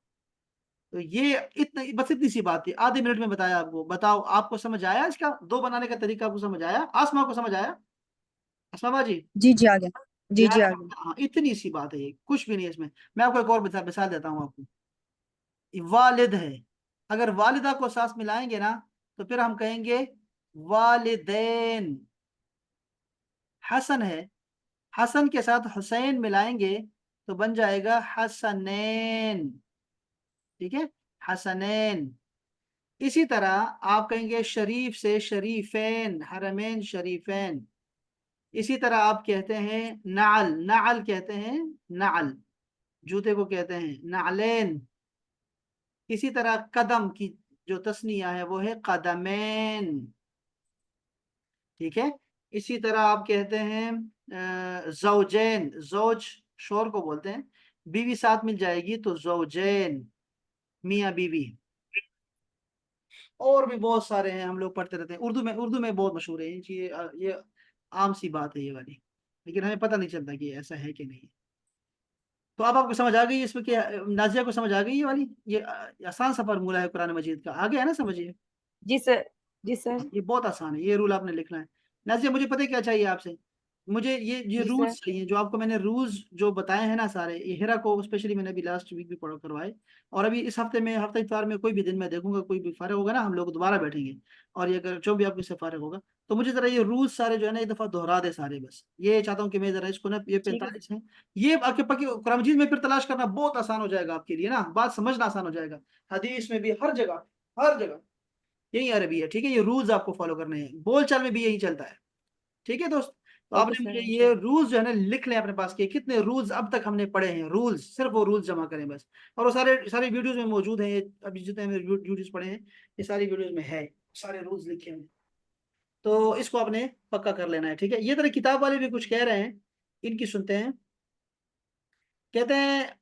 तो ये इतना, बस इतनी सी बात थी, आधे मिनट में बताया आपको। बताओ आपको समझ आया इसका दो बनाने का तरीका, आपको समझ आया? आसमा को समझ आया? आसमा बाजी, जी जी आ गया। जी जी यार आ गया। हाँ, इतनी सी बात है ये, कुछ भी नहीं है इसमें। मैं आपको एक और मिसाल देता हूँ आपको। वालिद है, अगर वालिदा को साथ मिलाएंगे ना तो फिर हम कहेंगे वालिदैन। हसन है, हसन के साथ हुसैन मिलाएंगे तो बन जाएगा हसनैन। ठीक है, हसनैन। इसी तरह आप कहेंगे शरीफ से शरीफैन, हरमैन शरीफैन। इसी तरह आप कहते हैं नाल, नाल कहते हैं, नाल जूते को कहते हैं नालेन। इसी तरह कदम की जो तस्निया है वो है कदमैन। ठीक है, इसी तरह आप कहते हैं जौजैन, जौज शोर को बोलते हैं, बीवी साथ मिल जाएगी तो जौजैन, मियाँ बीवी। और भी बहुत सारे हैं, हम लोग पढ़ते रहते हैं, उर्दू में, उर्दू में बहुत मशहूर है ये आम सी बात है ये वाली, लेकिन हमें पता नहीं चलता कि ऐसा है कि नहीं। तो अब आपको समझ आ गई इसमें क्या, नाजिया को समझ आ गई ये वाली, ये आसान सा फॉर्मूला है कुरान मजीद का, आ गया ना समझिए? जी सर। जी सर। ये बहुत आसान है, ये रूल आपने लिखना है। नाजिया मुझे पता है क्या चाहिए आपसे, मुझे ये जी सर। रूल्स चाहिए जो आपको मैंने रूल्स जो बताए हैं ना सारे, ये हेरा को स्पेशली मैंने अभी लास्ट वीक भी पढ़ा करवाए, और अभी इस हफ्ते में, हफ्ते इफ्तार में कोई भी दिन मैं देखूंगा, कोई भी फारग होगा ना हम लोग दोबारा बैठेंगे, और ये अगर जो भी आपको इससे फारग होगा तो मुझे जरा ये रूल्स सारे जो है ना एक दफा दोहरा दे सारे, बस ये चाहता हूँ कि मैं जरा इसको ना, ये ठीक है। 45 है, ये आपके पक्के कुरान मजीद में फिर तलाश करना बहुत आसान हो जाएगा आपके लिए ना, बात समझना आसान हो जाएगा, हदीस में भी, हर जगह, हर जगह यही अरबी है। ठीक है, ये रूल्स आपको फॉलो करने हैं, बोलचाल में भी यही चलता है। ठीक है दोस्त, तो ओके आपने सर, मुझे ये इंशाल्लाह। रूल्स जो है ना लिख लें अपने पास के, कितने रूल्स अब तक हमने पढ़े हैं, रूल्स, सिर्फ वो रूल्स जमा करें बस, और वो सारे सारी वीडियोस में मौजूद हैं, ये अभी जितने हमने वीडियोस पढ़े हैं ये सारी वीडियोस में है, सारे रूल्स लिखे हैं। तो इसको आपने पक्का कर लेना है। ठीक है, ये तरह किताब वाले भी कुछ कह रहे हैं, इनकी सुनते हैं। कहते हैं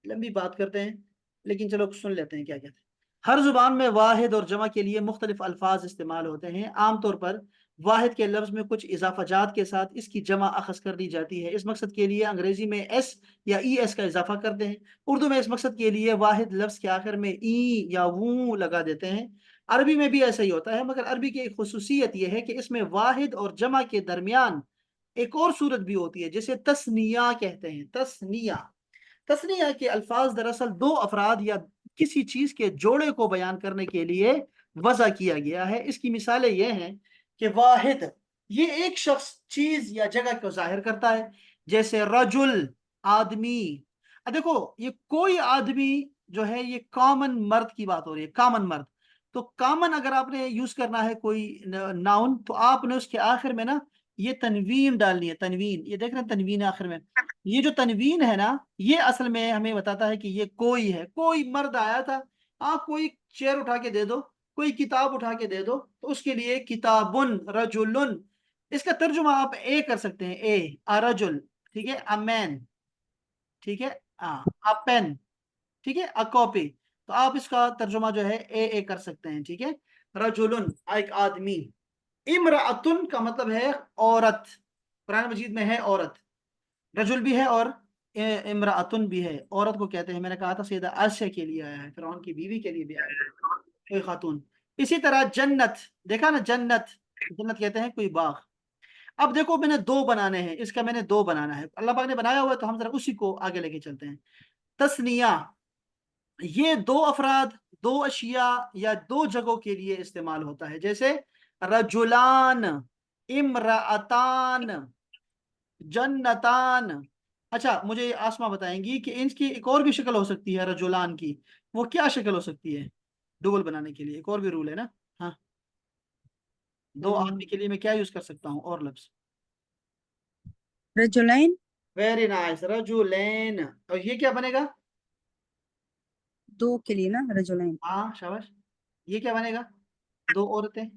लंबी बात करते हैं लेकिन चलो सुन लेते हैं क्या कहते हैं। हर जुबान में वाहिद और जमा के लिए मुख्तलिफ अल्फाज इस्तेमाल होते हैं। आमतौर पर वाहिद के लफ्ज में कुछ इजाफाजात के साथ इसकी जमा अखज़ कर दी जाती है। इस मकसद के लिए अंग्रेजी में एस या ई एस का इजाफा करते हैं। उर्दू में इस मकसद के लिए वाहिद लफ्ज के आखिर में ई या वू लगा देते हैं। अरबी में भी ऐसा ही होता है, मगर अरबी की एक खुसूसियत यह है कि इसमें वाहिद और जमा के दरमियान एक और सूरत भी होती है जिसे तस्निया कहते हैं। तस्निया, तस्निया के अल्फाज दरअसल दो अफराद या किसी चीज के जोड़े को बयान करने के लिए वजह किया गया है। इसकी मिसालें यह हैं कि वाहिद, ये एक शख्स, चीज या जगह को जाहिर करता है, जैसे रजुल, आदमी। देखो ये कोई आदमी जो है, ये कॉमन मर्द की बात हो रही है, कॉमन मर्द। तो कॉमन अगर आपने यूज करना है कोई नाउन, तो आपने उसके आखिर में ना ये तनवीन डालनी है, तनवीन, ये देख रहे हैं तनवीन आखिर में, ये जो तनवीन है ना, ये असल में हमें बताता है कि ये कोई है, कोई मर्द आया था। हाँ, कोई चेयर उठा के दे दो, कोई किताब उठा के दे दो, तो उसके लिए किताबुन रजुलुन। इसका तर्जुमा आप ए कर सकते हैं, ए अरजुल, ठीक है, अ मैन, ठीक है, हाँ, अ पेन, ठीक है, अ कॉपी। तो आप इसका तर्जुमा जो है ए कर सकते हैं। ठीक है, रजुलुन एक आदमी, इमराअतुन का मतलब है औरत, कुरान मजीद में है औरत, रजुल भी है और इमराअतुन भी है, औरत को कहते हैं। मैंने कहा था सीधा आसिया के लिए आया है, फिरौन की बीवी के लिए भी आया है, कोई खातून। इसी तरह जन्नत, देखा ना, जन्नत, जन्नत कहते हैं कोई बाग। अब देखो मैंने दो बनाने हैं, इसका मैंने दो बनाना है, अल्लाह पाक ने बनाया हुआ है, तो हम जरा उसी को आगे लेके चलते हैं। तस्निया, ये दो अफराद, दो अशिया या दो जगहों के लिए इस्तेमाल होता है, जैसे रजुलान, इमरातान, जन्नतान। अच्छा, मुझे ये आसमा बताएंगी कि इनकी एक और भी शक्ल हो सकती है रजुलान की, वो क्या शक्ल हो सकती है? डुबल बनाने के लिए एक और भी रूल है ना। हाँ, दो आदमी के लिए मैं क्या यूज कर सकता हूँ और लफ्ज? रजुलैन। वेरी नाइस, रजुलैन। और ये क्या बनेगा? दो के लिए ना, रजुलैन। हाँ शाबाश। ये क्या बनेगा? दो औरतें।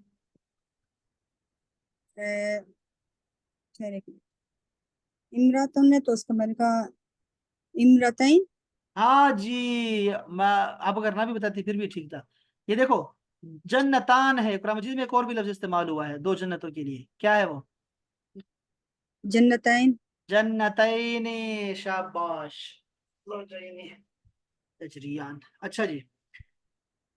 ठहरे, इमरातुन ने तो उसका मैंने कहा इमरतैन। हाँ जी, मैं आप अगर ना भी बताती फिर भी ठीक था। ये देखो, जन्नतान है, कुरान मजीद में एक और भी लफ्ज इस्तेमाल हुआ है दो जन्नतों के लिए, क्या है वो? जन्नतैन। जन्नतैन। शाबाश। तजरियान। अच्छा जी।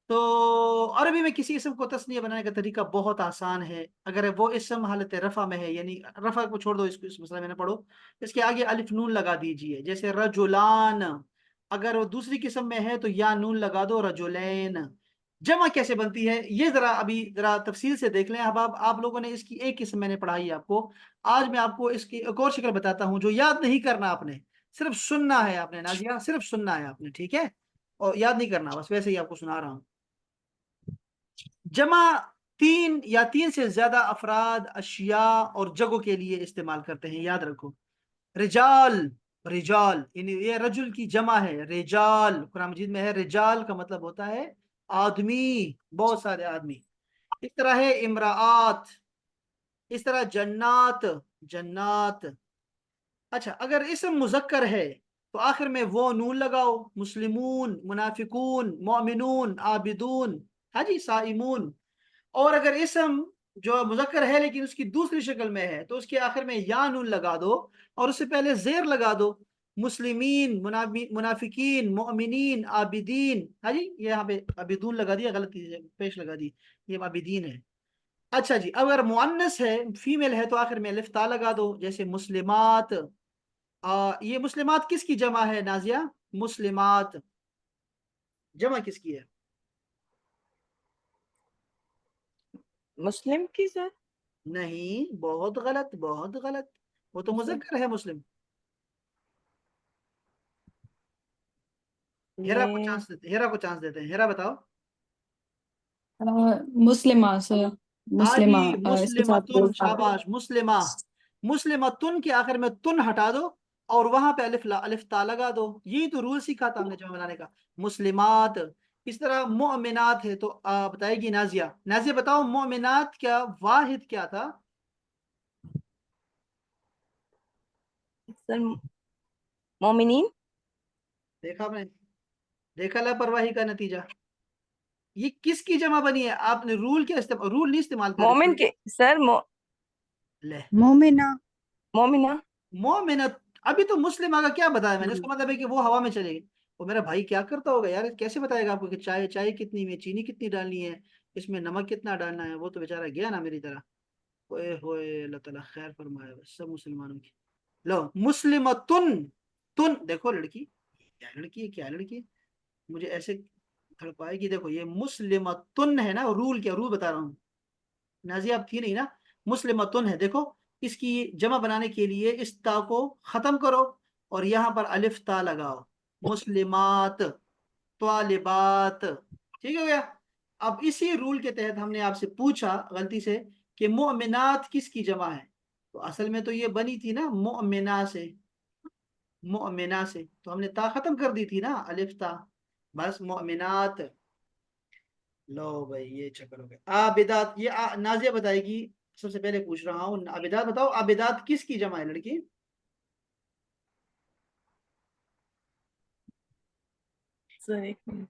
तो अरबी में किसी इसम को तस्नीया बनाने का तरीका बहुत आसान है। अगर वो इसम हालत रफा में है, यानी रफा को छोड़ दो, इसको इस मसला में ना पढ़ो, इसके आगे अलिफ नून लगा दीजिए, जैसे रजुलान। अगर वो दूसरी किस्म में है तो या नून लगा दो, रजुलैन। जमा कैसे बनती है ये जरा अभी जरा तफसील से देख लें। अब आप लोगों ने इसकी एक किस्म मैंने पढ़ाई है आपको। आज मैं आपको इसकी एक और शक्ल बताता हूँ जो याद नहीं करना आपने, सिर्फ सुनना है आपने नाजिया, सिर्फ सुनना है आपने, ठीक है? और याद नहीं करना, बस वैसे ही आपको सुना रहा हूँ। जमा तीन या तीन से ज्यादा अफराद, अशिया और जगहों के लिए इस्तेमाल करते हैं, याद रखो। रिजाल, रिजाल यानी ये रजुल की जमा है, रिजाल कुरान मजीद में है। रिजाल का मतलब होता है आदमी, बहुत सारे आदमी। इस तरह है इमराआत, इस तरह जन्नात, जन्नात। अच्छा, अगर इसम मुजक्कर है तो आखिर में वो नून लगाओ, मुस्लिमून, मुनाफिकून, मोमिनून, आबिदून, हाँ जी, साइमून। और अगर इसम जो मुजक्कर है लेकिन उसकी दूसरी शक्ल में है तो उसके आखिर में या नून लगा दो और उससे पहले जेर लगा दो, मुस्लिमीन, मुनाफिकीन, मोमिनीन, आबिदीन। हाँ जी, ये यहाँ पे आबिदून लगा दिया, गलती से पेश लगा दी, ये आबिदीन है। अच्छा जी, अगर मुअन्नस है, फीमेल है, तो आखिर में अलिफ ता लगा दो, जैसे मुस्लिमात। ये मुस्लिमात किसकी जमा है नाजिया? मुस्लिमात जमा किसकी है? मुस्लिम की सर। नहीं, बहुत गलत, बहुत गलत। वो तो मुस्लिम मुजक्कर है मुस्लिम। हेरा को ये चांस देते, हेरा को चांस देते हैं, हेरा बताओ। मुस्लिमा सर, हाँ मुस्लिमा जी, इसके साथ मुस्लिमतुन, शाबाश, मुस्लिमा। मुस्लिमतुन के आखिर में तुन हटा दो और वहां पे अलिफ ता लगा दो। यही तो रूल सीखा था हमने जमा बनाने का। मुस्लिमात। इस तरह मोमिनात है तो बताएगी नाजिया। नाजिया बताओ, मोमिनात क्या वाहिद क्या था? सर मोमिनीन। देखा आपने, देखा लापरवाही का नतीजा। ये किसकी जमा बनी है? आपने रूल क्या इस्तेमाल, रूल नहीं इस्तेमाल कर मोमिन रहे के सर ले। मोमिना। मोमिना। मोमिनत। अभी तो मुस्लिम आगा क्या बताया मैंने, इसका मतलब है कि वो हवा में चलेगी। वो मेरा भाई क्या करता होगा यार, कैसे बताएगा आपको कि चाय चाय कितनी में चीनी कितनी डालनी है, इसमें नमक कितना डालना है? वो तो बेचारा गया ना मेरी तरह। ओए होए, अल्लाह ताला खैर फरमाए बस सब मुसलमानों की। लो, मुस्लिमतुन। तुन देखो लड़की, क्या लड़की है, क्या लड़की है, मुझे ऐसे थड़पाएगी। देखो ये मुस्लिमतुन है ना, रूल क्या, रूल बता रहा हूँ। नाजिया आप थी नहीं ना। मुस्लिमतुन है, देखो। इसकी जमा बनाने के लिए इस ता को खत्म करो और यहाँ पर अलिफ ता लगाओ, मुस्लिमात, त्वालिबात। ठीक हो गया? अब इसी रूल के तहत हमने आपसे पूछा गलती से कि मोमिनात किसकी जमा है, तो असल में तो ये बनी थी ना मोमिना से, मोमिना से, तो हमने ता खत्म कर दी थी ना, अलिफ ता, बस मोमिनात। लो भाई, ये चक्कर हो गया। आबिदात, ये नाजिया बताएगी। सबसे पहले पूछ रहा हूँ, आबिदात बताओ, आबिदात किसकी जमा है लड़की? सर एक मिनट।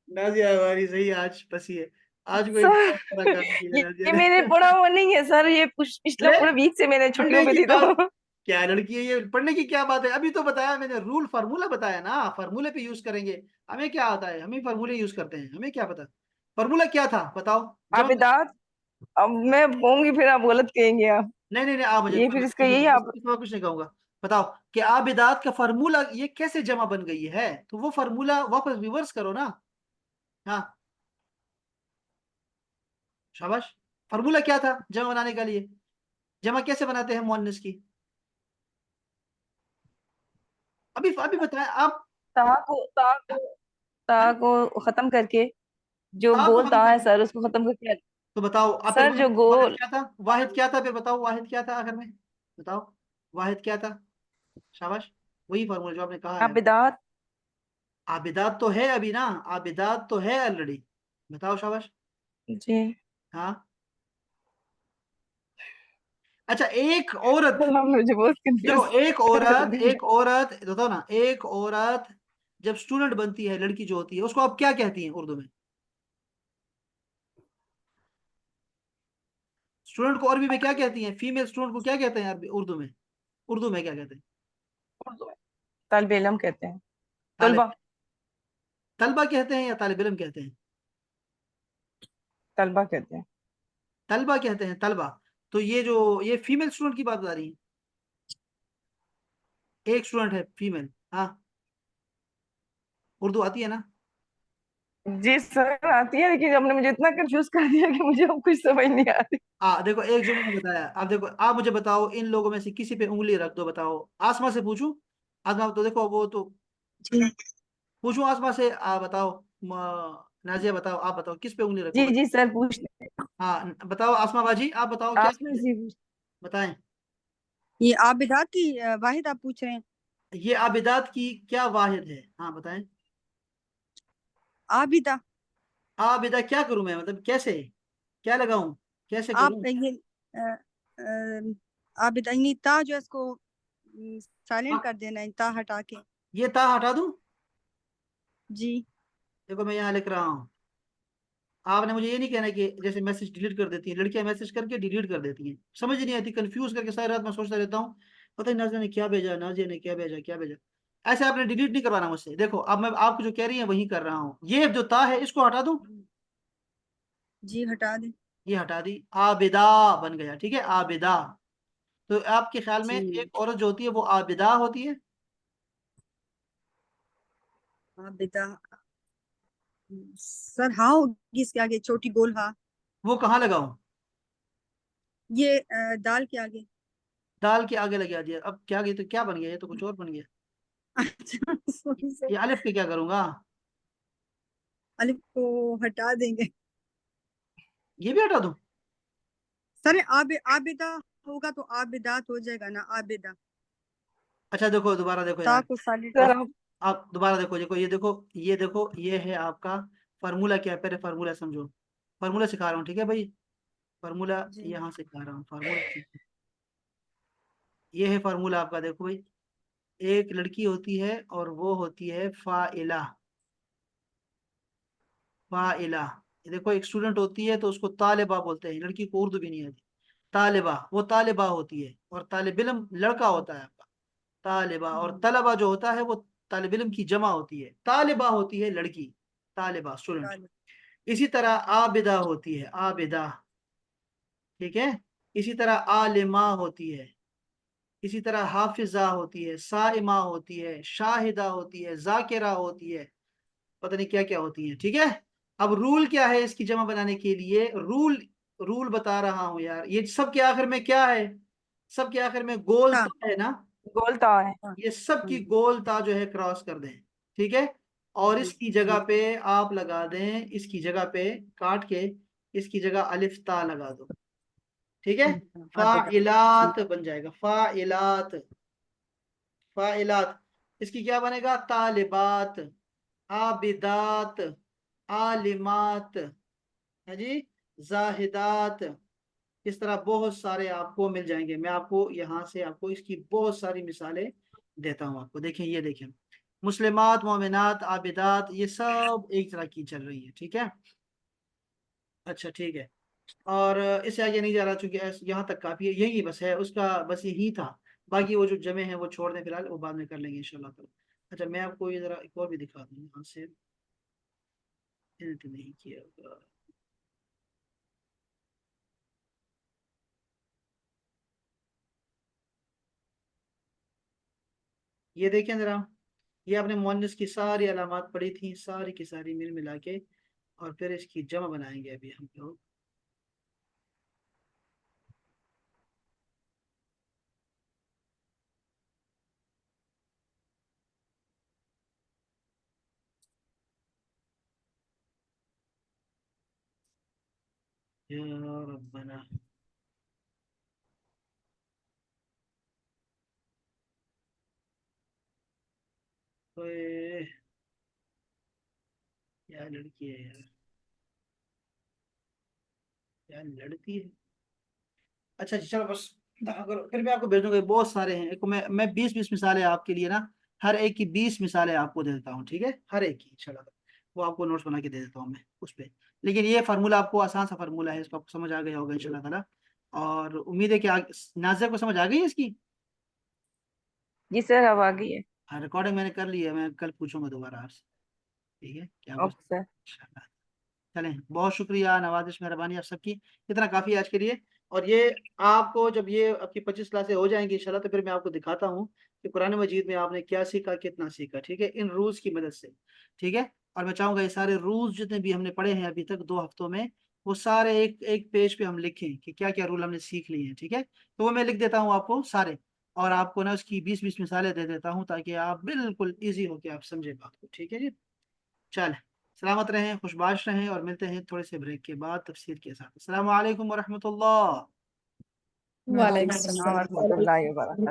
नाजिया हमारी सही आज फंसी है। आज कोई सर बहुत बड़ा काम किया है नाजिया ये ने। मैंने पढ़ा हुआ नहीं है सर, ये पिछला अरे, पूरा वीक से मैंने पढ़ने छुट्टियों पे की थी बात, तो क्या लड़की है ये, पढ़ने की क्या बात है? अभी तो बताया मैंने, रूल फार्मूला बताया ना, फार्मूले पे यूज करेंगे। हमें क्या आता है, हम ही फार्मूले यूज करते हैं, हमें क्या पता। फार्मूला क्या था बताओ, जमा। आबिदात। अब मैं बोलूंगी फिर आप गलत कहेंगे आप। नहीं नहीं नहीं, आप मुझे ये फिर इसका यही आप। इस बार कुछ नहीं कहूंगा। बताओ कि आबिदात का फार्मूला ये कैसे जमा बन गई है, तो वो फार्मूला वापस रिवर्स करो ना। हाँ, शाबाश। फार्मूला क्या था जमा बनाने के लिए? जमा कैसे बनाते हैं मुअन्नस की? अभी अभी बताया आप। ता को ता को ता हाँ? को खत्म करके, जो ता को गोल खत्म ता है करके, सर उसको खत्म करके। तो बताओ आप फिर सर जो वाहिद, वाहिद गोल क्या था, वाहिद क्या था, फिर बताओ वाहिद क्या था आखिर में? बताओ, वाहिद क्या था? शाबाश, वही फॉर्मूला जो आपने कहा है। आबिदात। आबिदात तो है अभी ना, आबिदात तो है ऑलरेडी। बताओ शाबाश। जी। हाँ, अच्छा, एक औरत, आप मुझे बहुत देखो, कंफ्यूज एक कर औरत, दिया। एक औरत बताओ ना, एक औरत जब स्टूडेंट बनती है, लड़की जो होती है, उसको आप क्या कहती हैं उर्दू में? स्टूडेंट को अरबी में क्या कहती हैं? फीमेल स्टूडेंट को क्या कहते हैं अरबी, उर्दू में? उर्दू में क्या कहते हैं? तालिब इल्म कहते हैं। तालिब, तलबा। तलबा कहते हैं या तालिब इल्म कहते हैं? तलबा कहते हैं। तलबा कहते हैं, तलबा। तो ये जो, ये फीमेल स्टूडेंट की बात बता रही है, एक स्टूडेंट है फीमेल। हाँ, उर्दू आती है ना? जी सर आती है, लेकिन आपने मुझे इतना कंफ्यूज कर दिया कि मुझे अब कुछ समझ नहीं आ रही। देखो, एक जुमले में बताया। अब देखो, आप मुझे बताओ, इन लोगों में से किसी पे उंगली रख दो, बताओ। आसमा से पूछूं? आसमा तो देखो, वो तो जी पूछूं आसमा से? बताओ, नाजिया बताओ, आप बताओ किस पे उंगली रखो, जी जी सर पूछ। हाँ बताओ, आसमा बाजी आप बताओ क्या? आसमा जी पूछ। बताएं। ये आबिदात की वाहिद आप पूछ रहे हैं? ये आबिदात की क्या वाहिद है? हाँ बताएं। आबिदा। आबिदा क्या करूं मैं, मतलब कैसे, क्या लगाऊं, कैसे आप करूं? ये आबिदा यानी ता जो है इसको साइलेंट हाँ, कर देना है, ता हटा के। ये ता हटा दूं? जी देखो, मैं यहाँ लिख रहा हूँ। आपने मुझे ये नहीं कहना कि जैसे मैसेज डिलीट कर देती है लड़कियां, मैसेज करके डिलीट कर देती हैं, समझ नहीं आती, कंफ्यूज करके सारी रात मैं सोचता रहता हूँ, पता नहीं नाजिया ने क्या भेजा, नाजिया ने क्या भेजा, क्या भेजा। ऐसे आपने डिलीट नहीं करवाना मुझसे। देखो, अब मैं आपको जो कह रही है वही कर रहा हूँ। ये जो ता है इसको हटा दूं? जी हटा दें। ये हटा दी, आबिदा बन गया, ठीक है, आबिदा। तो आपके ख्याल में जी एक औरत जो होती है वो आबिदा होती है? आबिदा सर हाँ होगी इसके आगे, छोटी गोल हाँ। वो कहाँ लगाऊं? ये दाल के आगे। दाल के आगे लगा दिया, अब क्या गई, तो क्या बन गया, ये तो कुछ और बन गया। अच्छा सॉरी सर। ये अलिफ पे क्या करूंगा? अलिफ को हटा देंगे। ये भी हटा दूं? सर आबिदा होगा तो आबिदात हो जाएगा ना, आबिदा। अच्छा देखो, दोबारा देखो ता यार। को साइलेंट सर कर। आप दोबारा देखो, देखो ये देखो, ये देखो, ये है आपका फार्मूला। क्या है, पहले फार्मूला समझो। फार्मूला सिखा रहा हूँ, ठीक है भाई? फार्मूला जी यहाँ सिखा रहा हूँ, फार्मूला सीखो। ये है फार्मूला आपका, देखो भाई। एक लड़की होती है और वो होती है फाइला। फाइला। ये देखो, एक स्टूडेंट होती है तो उसको तालिबा बोलते हैं, लड़की को उर्दू भी नहीं आती। तालिबा, वो तालिबा होती है। और तालिब इल्म लड़का होता है आपका, तालिबा। और तलबा जो होता है वो तालिब इल्म की जमा होती है, तालिबा होती है लड़की, तालिबा स्टूडेंट। तालिब। इसी तरह आबिदा होती है, आबिदा, ठीक है। इसी तरह आलिमा होती है। इसी तरह हाफिजा होती है, साइमा होती है, शाहिदा होती है, जाकिरा होती है, पता नहीं क्या क्या होती है, ठीक है। अब रूल क्या है इसकी जमा बनाने के लिए? रूल, रूल बता रहा हूं यार। ये सब के आखिर में क्या है? सब के आखिर में गोल ता। ता है ना? बोलता है। हाँ, ये सब की हम्म, गोल ता जो है क्रॉस कर दें, ठीक है। और जी इसकी जी जगह पे आप लगा दें, इसकी जगह पे काट के इसकी जगह अलिफ ता लगा दो, ठीक है। आबिदा। फाइलात बन जाएगा, फाइलात, फाइलात। इसकी क्या बनेगा? तालिबात, आबिदात, आलिमात, है जी, जाहिदात। इस तरह बहुत सारे आपको मिल जाएंगे। मैं आपको यहाँ से आपको इसकी बहुत सारी मिसालें देता हूँ आपको। देखें, ये देखें, मुस्लिमात, मोमिनात, आबिदात, ये सब एक तरह की चल रही है, ठीक है। अच्छा ठीक है। और इससे आगे नहीं जा रहा, चूंकि यहाँ तक काफी है, यही बस है उसका, बस यही था। बाकी वो जो जमे हैं वो छोड़ दें फिलहाल, वो बाद में कर लेंगे इंशाल्लाह ताला। अच्छा, मैं आपको ये जरा एक और भी दिखा दूँ यहाँ से, एडिट नहीं किया होगा। ये देखें जरा, ये आपने मुअन्नस की सारी अलामात पढ़ी थी, सारी की सारी मिल मिला के, और फिर इसकी जमा बनाएंगे अभी हम लोग। या रब्बना। ओए, क्या लड़की है यार, क्या लड़की है। अच्छा जी, चलो बस दफा करो, फिर मैं आपको भेजूंगा, ये बहुत सारे हैं। एक मैं 20-20 मिसालें आपके लिए ना, हर एक की 20 मिसालें आपको दे देता हूँ, ठीक है, हर एक की इंशाल्लाह। वो आपको नोट्स बना के दे देता हूँ मैं उस पर। लेकिन ये फार्मूला आपको आसान सा फार्मूला है, इसको आपको समझ आ गया होगा इंशाल्लाह ताला। और उम्मीद है कि नाज़िया को समझ आ गई है इसकी। जी सर, अब आ गई है। हाँ, रिकॉर्डिंग मैंने कर ली है, मैं कल पूछूंगा दोबारा आपसे, ठीक है, क्या आपको ओके सर। इंशाल्लाह। चलें, बहुत शुक्रिया, नवाजिश मेहरबानी आप सबकी, इतना काफ़ी है आज के लिए। और ये आपको जब ये आपकी 25 क्लासें हो जाएंगी इंशाल्लाह, तो फिर मैं आपको दिखाता हूँ कि कुरान मजीद में आपने क्या सीखा, कितना सीखा, ठीक है, इन रूल्स की मदद से, ठीक है। और मैं चाहूँगा ये सारे रूल्स जितने भी हमने पढ़े हैं अभी तक 2 हफ्तों में, वो सारे एक एक पेज पे हम लिखें कि क्या क्या रूल हमने सीख लिए हैं, ठीक है। तो वो मैं लिख देता हूँ आपको सारे, और आपको ना उसकी 20-20 मिसालें दे देता हूँ, ताकि आप बिल्कुल ईजी हो के आप समझे बात को, ठीक है जी। चल, सलामत रहें, खुशबाश रहें, और मिलते हैं थोड़े से ब्रेक के बाद तफसीर के साथ। अस्सलाम वालेकुम वरहमतुल्लाह। वालेकुम हाँ, अस्सलाम। रहमतुल्लाहि व बरकातहू।